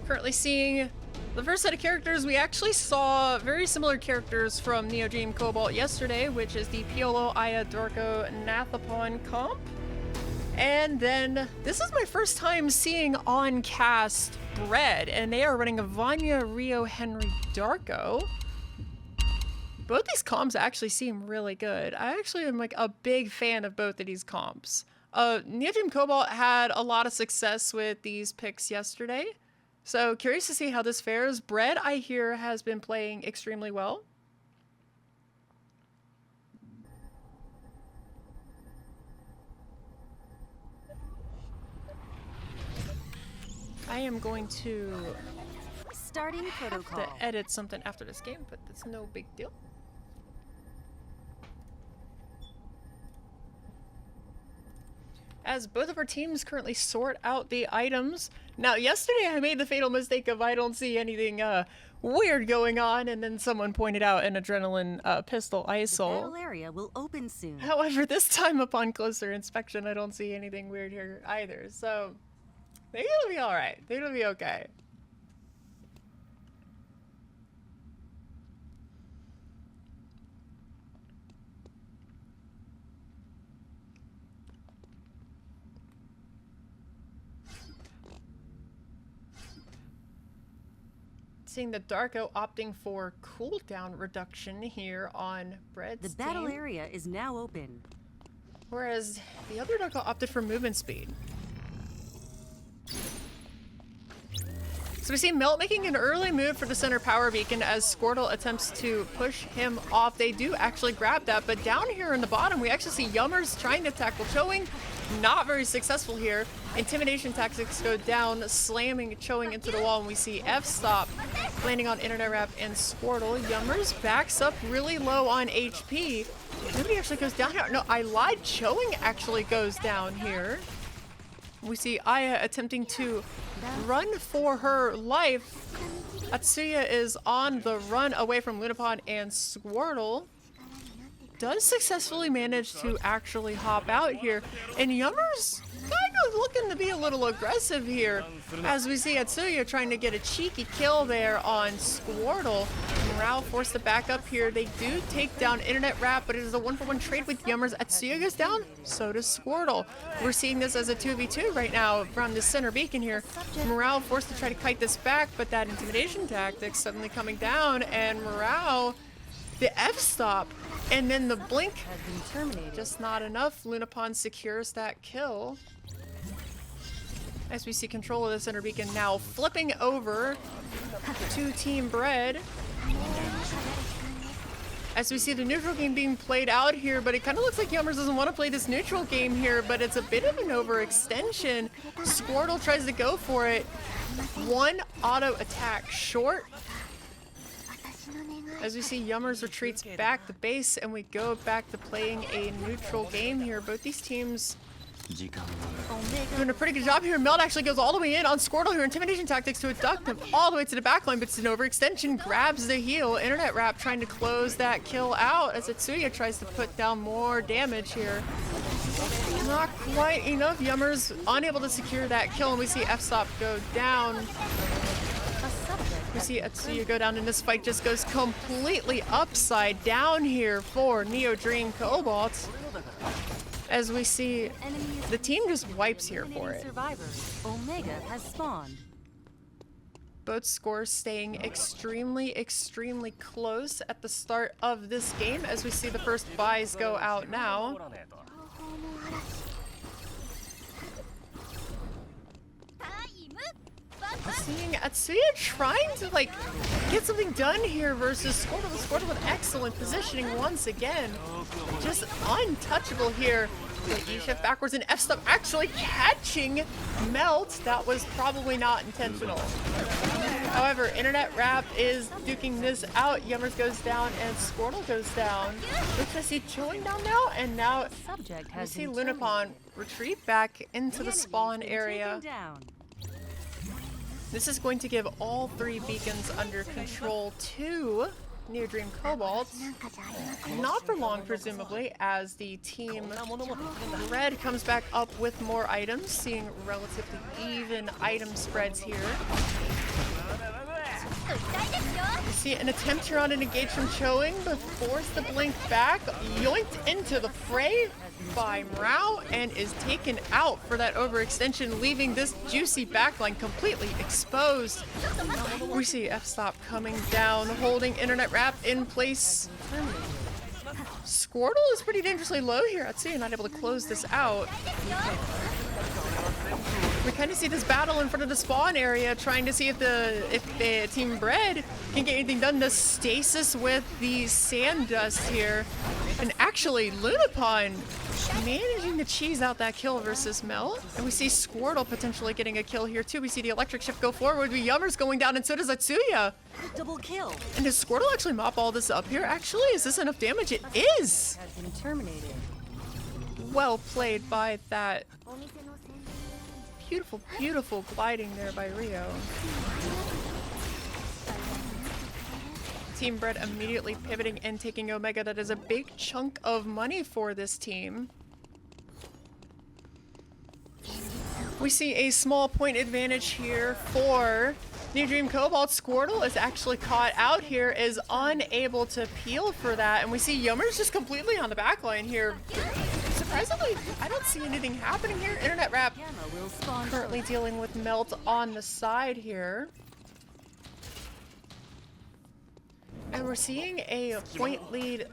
Currently seeing the first set of characters. We actually saw very similar characters from NeoDreamCobalt yesterday, which is the Piolo, Aya, Dorko, Nathapon comp. And then this is my first time seeing on cast Bread, and they are running a Vanya, Rio, Henry, Darko. Both these comps actually seem really good. I actually am like a big fan of both of these comps. NeoDreamCobalt had a lot of success with these picks yesterday, so curious to see how this fares. Bread, I hear, has been playing extremely well. I am going to starting protocol. have to edit something after this game, but that's no big deal. As both of our teams currently sort out the items. Now, yesterday I made the fatal mistake of I don't see anything weird going on, and then someone pointed out an adrenaline pistol ISOL. The battle area will open soon. However, this time upon closer inspection, I don't see anything weird here either, so they're gonna be alright. They're gonna be okay. Seeing the Darko opting for cooldown reduction here on Bread's The battle team, area is now open. whereas the other Darko opted for movement speed. So we see Melt making an early move for the center power beacon as Squirtle attempts to push him off. They do actually grab that, but down here in the bottom, we actually see Yummers trying to tackle Chowing. Not very successful here. Intimidation tactics go down, slamming Chowing into the wall, and we see F-Stop landing on Internet Wrap and Squirtle. Yummers backs up really low on HP. Nobody actually goes down here. No, I lied. Chowing actually goes down here. We see Aya attempting to run for her life. Atsuya is on the run away from Lunapon, and Squirtle does successfully manage to actually hop out here. And Yummers kind of looking to be a little aggressive here, as we see Atsuya trying to get a cheeky kill there on Squirtle. Morale forced to back up here. They do take down Internet Wrap, but it is a 1-for-1 trade with Yummers. Atsuya goes down, so does Squirtle. We're seeing this as a 2v2 right now from the center beacon here. Morale forced to try to kite this back, but that intimidation tactic suddenly coming down, and Morale, the F-stop, and then the blink Has been terminated. just not enough. Lunapon secures that kill. As we see control of the center beacon now flipping over to Team Bread. As we see the neutral game being played out here, but it kind of looks like Yummers doesn't want to play this neutral game here, but it's a bit of an overextension. Squirtle tries to go for it. One auto attack short. As we see Yummers retreats back to base, and we go back to playing a neutral game here. Both these teams doing a pretty good job here. Meld actually goes all the way in on Squirtle here. Intimidation tactics to abduct him all the way to the backline, but it's an overextension. Grabs the heal. Internet Wrap trying to close that kill out as Atsuya tries to put down more damage here. Not quite enough. Yummers unable to secure that kill, and we see F-Stop go down. We see Atsuya go down, and this fight just goes completely upside down here for NeoDreamCobalt. As we see the team just wipes here for it. Survivors. Omega has spawned. Both scores staying extremely, extremely close at the start of this game, as we see the first buys go out now. Seeing Atsuya trying to like get something done here versus Squirtle. Squirtle with excellent positioning once again. Just untouchable here. The E-shift backwards, and F-stop actually catching Melt. That was probably not intentional. However, Internet Wrap is duking this out. Yummers goes down and Squirtle goes down. Which I see Chilling down now, and now Subject we has see been Lunapon retreat back into the spawn area. Down. This is going to give all three beacons under control to NeoDreamCobalt. Not for long, presumably, as the team Red comes back up with more items, seeing relatively even item spreads here. You see an attempt here on an engage from Choing, but force the blink back, yoinked into the fray by Mrao, and is taken out for that overextension, leaving this juicy backline completely exposed. We see F-Stop coming down, holding Internet Wrap in place. Squirtle is pretty dangerously low here. Atsuya not able to close this out. We kind of see this battle in front of the spawn area, trying to see if the Team Bread can get anything done to stasis with the sand dust here. And actually, Lunapon managing to cheese out that kill versus Mel. And we see Squirtle potentially getting a kill here too. We see the electric shift go forward. Yummer's going down, and so does Atsuya. Double kill. And does Squirtle actually mop all this up here? Actually, is this enough damage? It is! Has been terminated. Well played by that. Beautiful, beautiful gliding there by Rio. Team Bread immediately pivoting and taking Omega. That is a big chunk of money for this team. We see a small point advantage here for NeoDreamCobalt. Squirtle is actually caught out here, is unable to peel for that. And we see Yummer's just completely on the back line here. Surprisingly, I don't see anything happening here. Internet Wrap currently dealing with Melt on the side here. And we're seeing a point lead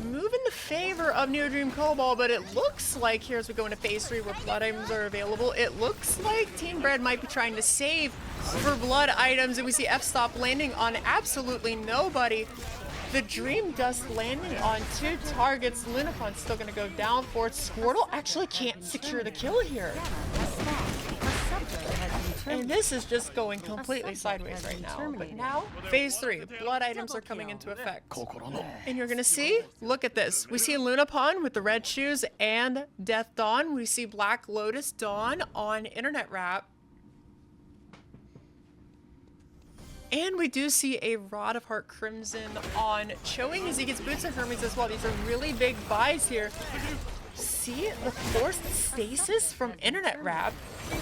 move in the favor of NeoDreamCobalt, but it looks like here as we go into phase 3 where blood items are available, it looks like Team Bread might be trying to save for blood items, and we see F-Stop landing on absolutely nobody. The Dream Dust landing on 2 targets. Lunapon's still gonna go down for it. Squirtle actually can't secure the kill here. And this is just going completely sideways right now. But now, phase 3, blood items are coming into effect. And you're gonna see, look at this. We see Lunapon with the red shoes and Death Dawn. We see Black Lotus Dawn on Internet Wrap. And we do see a Rod of Heart Crimson on Choing as he gets Boots of Hermes as well. These are really big buys here. See the forced stasis from Internet Wrap. We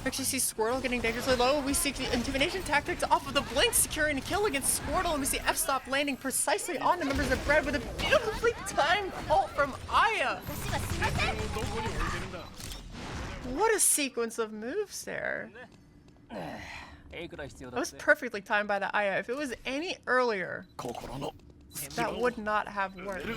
actually see Squirtle getting dangerously low. We see the Intimidation Tactics off of the Blink, securing a kill against Squirtle. And we see F-Stop landing precisely on the members of Bread with a beautifully timed ult from Aya. What a sequence of moves there. That was perfectly timed by the Aya. If it was any earlier, that would not have worked.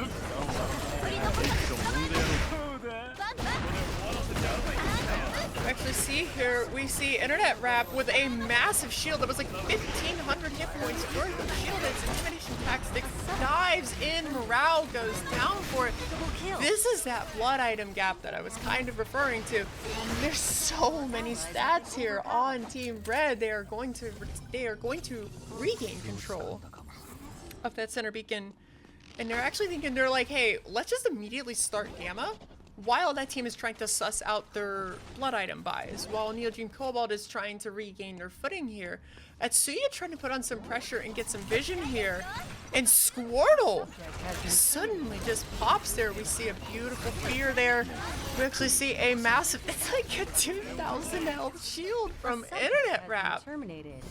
We actually see here, we see Internet Wrap with a massive shield that was like 1,500 hit points worth of shield. Its Intimidation Tactics dives in, morale goes down for it. This is that blood item gap that I was kind of referring to. There's so many stats here on Team Red. They are going to regain control of that center beacon. And they're actually thinking, they're like, hey, let's just immediately start Gamma while that team is trying to suss out their blood item buys, while NeoDreamCobalt is trying to regain their footing here. Atsuya trying to put on some pressure and get some vision here. And Squirtle suddenly just pops there. We see a beautiful fear there. We actually see a massive, it's like a 2,000 health shield from Internet Wrap. Terminated.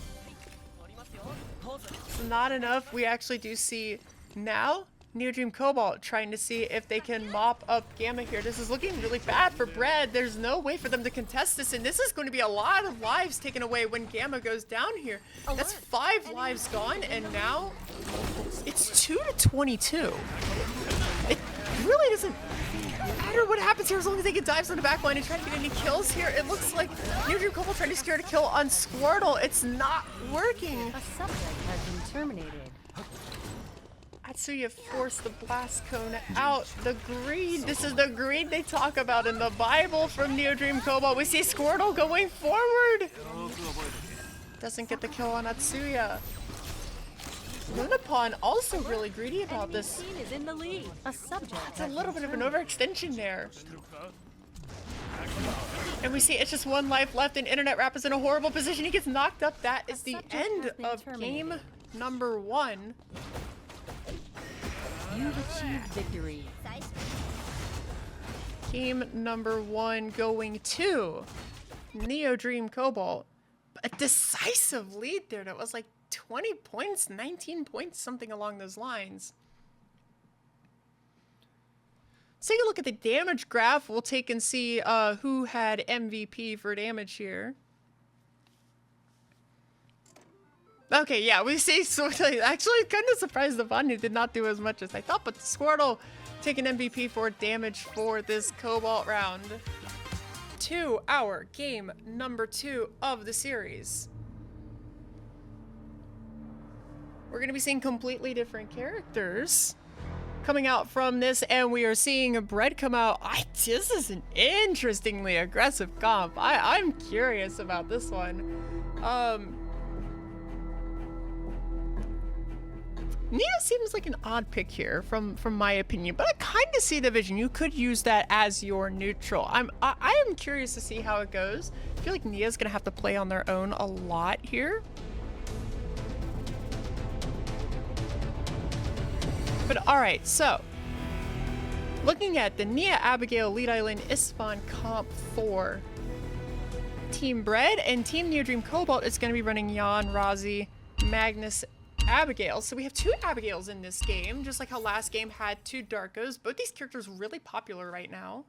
It's not enough. We actually do see now NeoDreamCobalt trying to see if they can mop up Gamma here. This is looking really bad for Bread. There's no way for them to contest this, and this is going to be a lot of lives taken away when Gamma goes down here. That's 5 lives gone, and now it's 2 to 22. It really doesn't matter what happens here as long as they get dives on the back line and try to get any kills here. It looks like NeoDreamCobalt trying to secure a kill on Squirtle. It's not working. A subject has been terminated. Atsuya forced the blast cone out. The greed. This is the greed they talk about in the Bible from NeoDreamCobalt. We see Squirtle going forward. Doesn't get the kill on Atsuya. Lunapon also really greedy about this. Team is in the lead. A subject. It's a little bit of an overextension there. And we see it's just 1 life left, and Internet Wrap is in a horrible position. He gets knocked up. That is the end of game number 1. You've achieved victory. Game number 1 going to NeoDreamCobalt a decisive lead there. That was like 20 points, 19 points, something along those lines. Let's take a look at the damage graph. We'll take and see who had MVP for damage here. Okay, yeah, we see Squirtle. Actually, kind of surprised the Vanya did not do as much as I thought, but Squirtle taking MVP for damage for this Cobalt round. To our game number 2 of the series. We're going to be seeing completely different characters coming out from this, and we are seeing a Bread come out. This is an interestingly aggressive comp. I'm curious about this one. Neo seems like an odd pick here, from my opinion, but I kind of see the vision. You could use that as your neutral. I am curious to see how it goes. I feel like Neo's gonna have to play on their own a lot here. But all right, so looking at the Nia, Abigail, Lead Island, Ispan comp for Team Bread, and Team NeoDreamCobalt is going to be running Jan, Razi, Magnus, Abigail. So we have 2 Abigails in this game, just like how last game had 2 Darkos. Both these characters are really popular right now.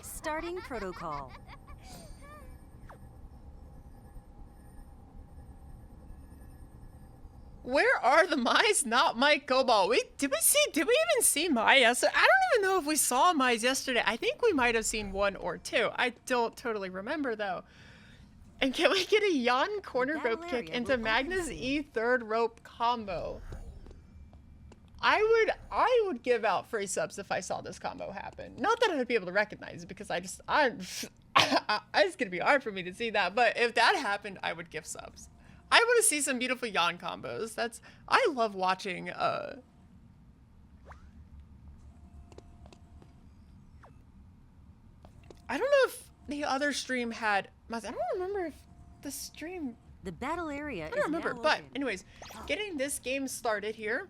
Starting protocol. Where are the Mize? Not my Cobalt. Did we even see Mai yesterday? I don't even know if we saw Mize yesterday. I think we might have seen 1 or 2. I don't totally remember though. And can we get a Jan corner rope kick into Magnus E third rope combo? I would give out free subs if I saw this combo happen. Not that I would be able to recognize it, because it's gonna be hard for me to see that. But if that happened, I would give subs. I want to see some beautiful Jan combos. I love watching, I don't know if the other stream had, I don't remember if the stream, The battle area I don't remember, but anyways, getting this game started here.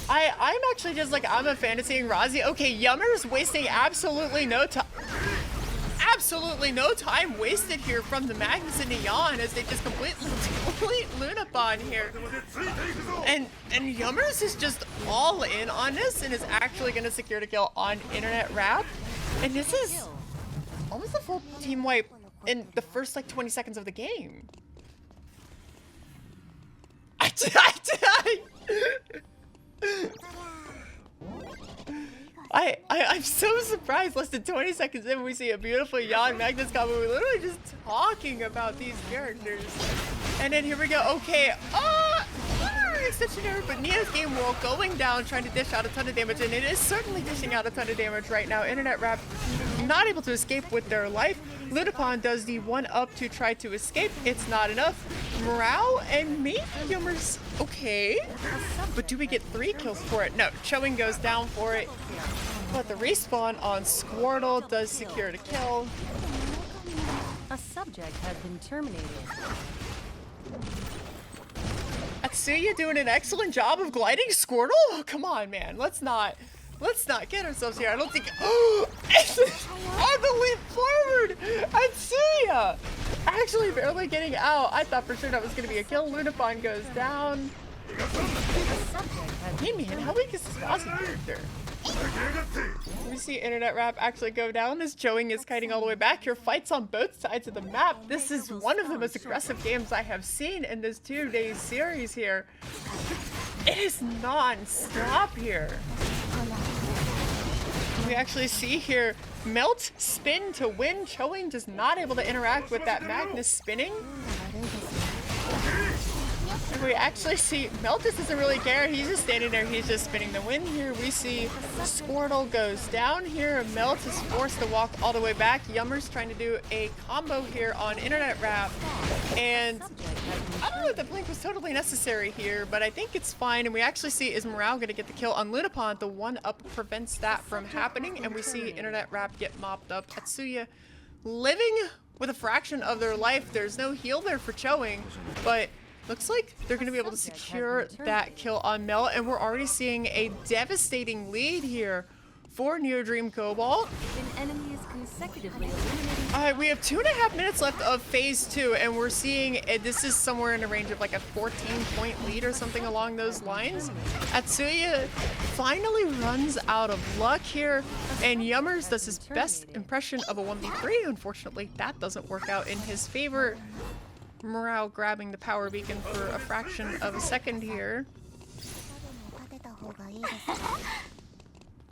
I'm actually just like, I'm a fan of seeing Razi. Okay, Yummer's wasting absolutely no time wasted here from the Magnus and Neon as they just complete Lunapon here. And Yummers is just all in on this and is actually going to secure the kill on Internet Rap. And this is almost a full team wipe in the first like 20 seconds of the game. I'm so surprised. Less than 20 seconds in, we see a beautiful Jan Magnus combo. We're literally just talking about these characters. And then here we go. Okay. Extension error, but Nia's game wall going down, trying to dish out a ton of damage, and it is certainly dishing out a ton of damage right now. Internet Rap not able to escape with their life. Ludapon does the 1-up to try to escape. It's not enough. Morale and maybe Yummers. Okay. But do we get 3 kills for it? No. Chowing goes down for it. But the respawn on Squirtle does secure the kill. A subject has been terminated. Atsuya doing an excellent job of gliding Squirtle? Oh, come on, man. Let's not get ourselves here. I don't think. Oh, on the leap forward! Atsuya! Actually barely getting out. I thought for sure that was going to be a kill. Lunapon goes down. Hey, man, how weak is this Aussie character? We see Internet Rap actually go down as Joeing is kiting all the way back here. Fights on both sides of the map. This is one of the most aggressive games I have seen in this 2-day series here. It is non-stop here. We actually see here Melt spin to win. Choing just not able to interact with that Magnus spinning. And we actually see Melt just doesn't really care. He's just standing there. He's just spinning the wind here. We see Squirtle goes down here. Melt is forced to walk all the way back. Yummer's trying to do a combo here on Internet Wrap. And I don't know if the blink was totally necessary here, but I think it's fine. And we actually see is Morale going to get the kill on Lunapon. The 1-up prevents that from happening. And we see Internet Wrap get mopped up. Atsuya living with a fraction of their life. There's no heal there for Choing, but looks like they're going to be able to secure that kill on Melt, and we're already seeing a devastating lead here for NeoDreamCobalt. An enemy is consecutively eliminating. All right, we have 2.5 minutes left of phase 2, and we're seeing this is somewhere in the range of like a 14-point lead or something along those lines. Atsuya finally runs out of luck here, and Yummers does his best impression of a 1v3. Unfortunately, that doesn't work out in his favor. Morale grabbing the power beacon for a fraction of a second here.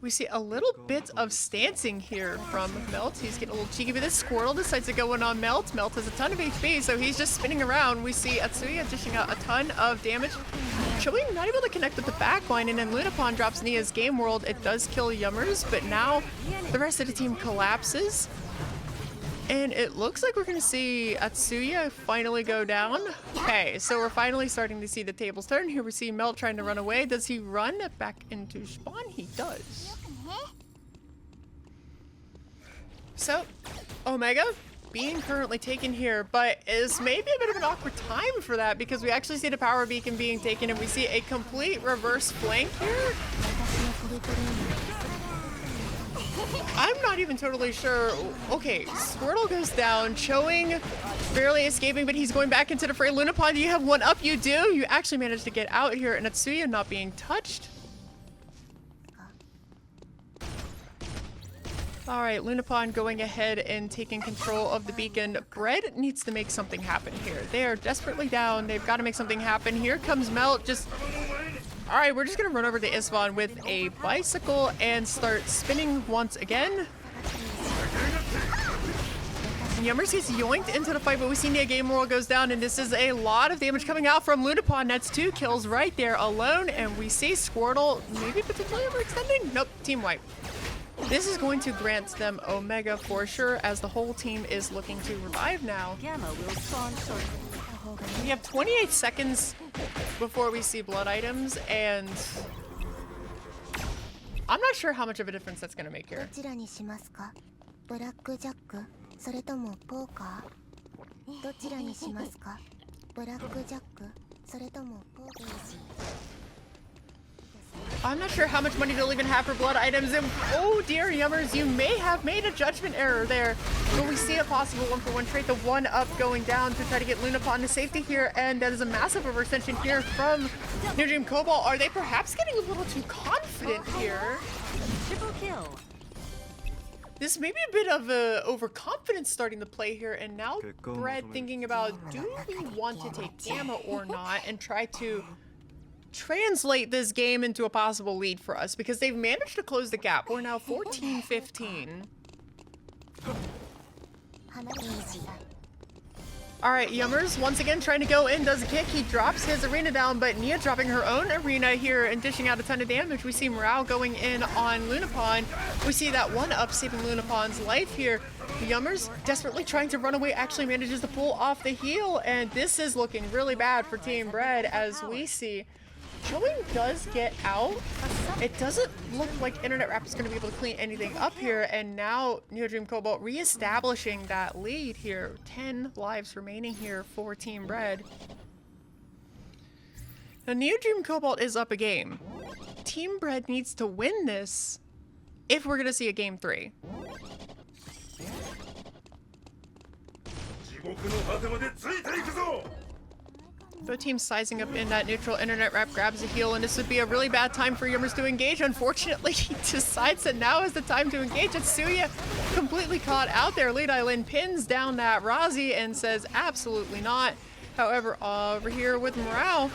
We see a little bit of stancing here from Melt. He's getting a little cheeky with this. Squirtle decides to go in on Melt. Melt has a ton of HP, so he's just spinning around. We see Atsuya dishing out a ton of damage. Choing not able to connect with the backline, and then Lunapon drops Nia's Game World. It does kill Yummers, but now the rest of the team collapses. And it looks like we're going to see Atsuya finally go down. Okay, so we're finally starting to see the tables turn. Here we see Melt trying to run away. Does he run back into spawn? He does. So, Omega being currently taken here, but is maybe a bit of an awkward time for that because we actually see the power beacon being taken and we see a complete reverse flank here. I'm not even totally sure. Okay, Squirtle goes down, Choing barely escaping, but he's going back into the fray. Lunapon, you have 1-up, you do. You actually managed to get out here, and Atsuya not being touched. All right, Lunapon going ahead and taking control of the beacon. Bread needs to make something happen here. They are desperately down. They've got to make something happen. Here comes Melt, just... All right, we're just gonna run over to Isvan with a bicycle and start spinning once again. Yummers gets yoinked into the fight, but we see Nia Game World goes down, and this is a lot of damage coming out from Lunapon. That's 2 kills right there alone, and we see Squirtle maybe potentially overextending. Nope, team wipe. This is going to grant them Omega for sure, as the whole team is looking to revive now. Gamma will spawn shortly. We have 28 seconds before we see blood items, and I'm not sure how much of a difference that's going to make here. I'm not sure how much money they'll even have for blood items, and oh dear, Yummers, you may have made a judgment error there. But we see a possible 1-for-1 trade, the 1-up going down to try to get Lunapon to safety here, and that is a massive overextension here from NeoDreamCobalt. Are they perhaps getting a little too confident here? Triple kill. This may be a bit of overconfidence starting to play here, and now Bread thinking about, do we want to take Gamma or not, and try to translate this game into a possible lead for us, because they've managed to close the gap. We're now 14-15. All right, Yummers once again trying to go in, does a kick. He drops his arena down, but Nia dropping her own arena here and dishing out a ton of damage. We see Morale going in on Lunapon. We see that 1-up saving Lunapon's life here. Yummers desperately trying to run away, actually manages to pull off the heal, and this is looking really bad for Team Bread, as we see Choing does get out. It doesn't look like Internet Wrap is going to be able to clean anything up here, and now NeoDreamCobalt reestablishing that lead here. 10 lives remaining here for Team Bread. Now NeoDreamCobalt is up a game. Team Bread needs to win this if we're going to see a game 3. Both teams sizing up in that neutral. Internet Wrap grabs a heal, and this would be a really bad time for Yummers to engage. Unfortunately, he decides that now is the time to engage. Atsuya completely caught out there. Lead Island pins down that Razi and says absolutely not. However, over here with Morale,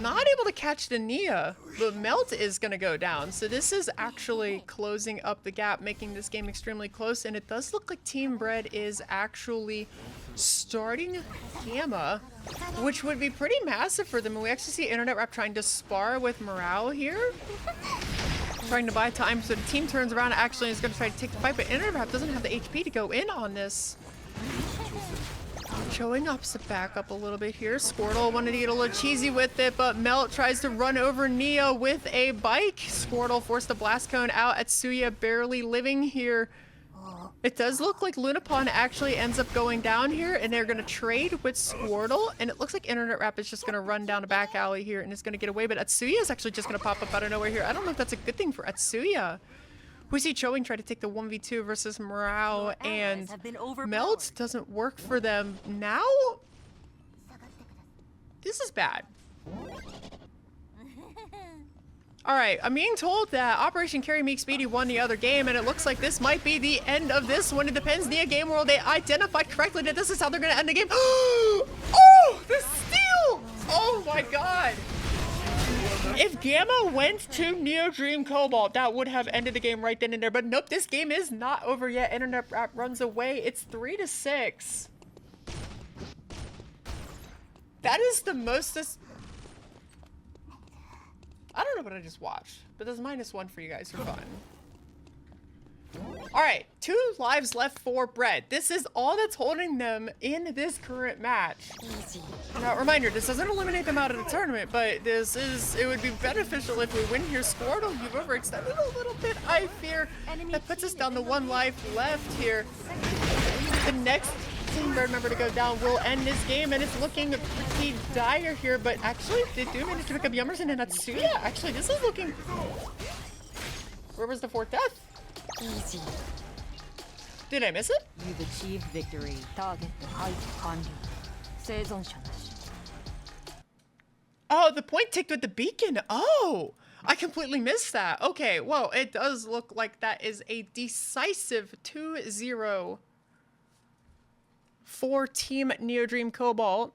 not able to catch the Nia, but Melt is going to go down. So this is actually closing up the gap, making this game extremely close. And it does look like Team Bread is actually starting Gamma, which would be pretty massive for them. And we actually see Internet Rap trying to spar with Morale here, trying to buy time. So the team turns around and actually is going to try to take the fight, but Internet Rap doesn't have the HP to go in on this. Showing up to back up a little bit here. Squirtle wanted to get a little cheesy with it, but Melt tries to run over Nia with a bike. Squirtle forced the blast cone out. Atsuya barely living here. It does look like Lunapon actually ends up going down here, and they're going to trade with Squirtle, and it looks like Internet Rap is just going to run down a back alley here and is going to get away, but Atsuya is actually just going to pop up out of nowhere here. I don't know if that's a good thing for Atsuya. We see Choing try to take the 1v2 versus Morale, and Melt doesn't work for them. Now, this is bad. Alright, I'm being told that Operation Carry Meekspeedy won the other game, and it looks like this might be the end of this one. It depends. Nia Game World, they identified correctly that this is how they're going to end the game. Oh, the steal! Oh my god. If Gamma went to NeoDreamCobalt, that would have ended the game right then and there. But nope, this game is not over yet. Internet Rap runs away. It's 3-6. That is the most... I don't know what I just watched, but there's -1 for you guys for fun. Alright, 2 lives left for Bread. This is all that's holding them in this current match. Now, reminder, this doesn't eliminate them out of the tournament, but it would be beneficial if we win here. Squirtle, you've overextended a little bit, I fear. That puts us down to 1 life left here. The next Team Bird member to go down will end this game, and it's looking pretty dire here, but actually, they do manage to pick up Yummerson and Natsuya. Actually, this is looking... Where was the 4th death? Easy. Did I miss it? You've achieved victory. Target 완료. 세전샷. Oh, the point ticked with the beacon. Oh, I completely missed that. Okay, well, it does look like that is a decisive 2-0 for Team NeoDreamCobalt.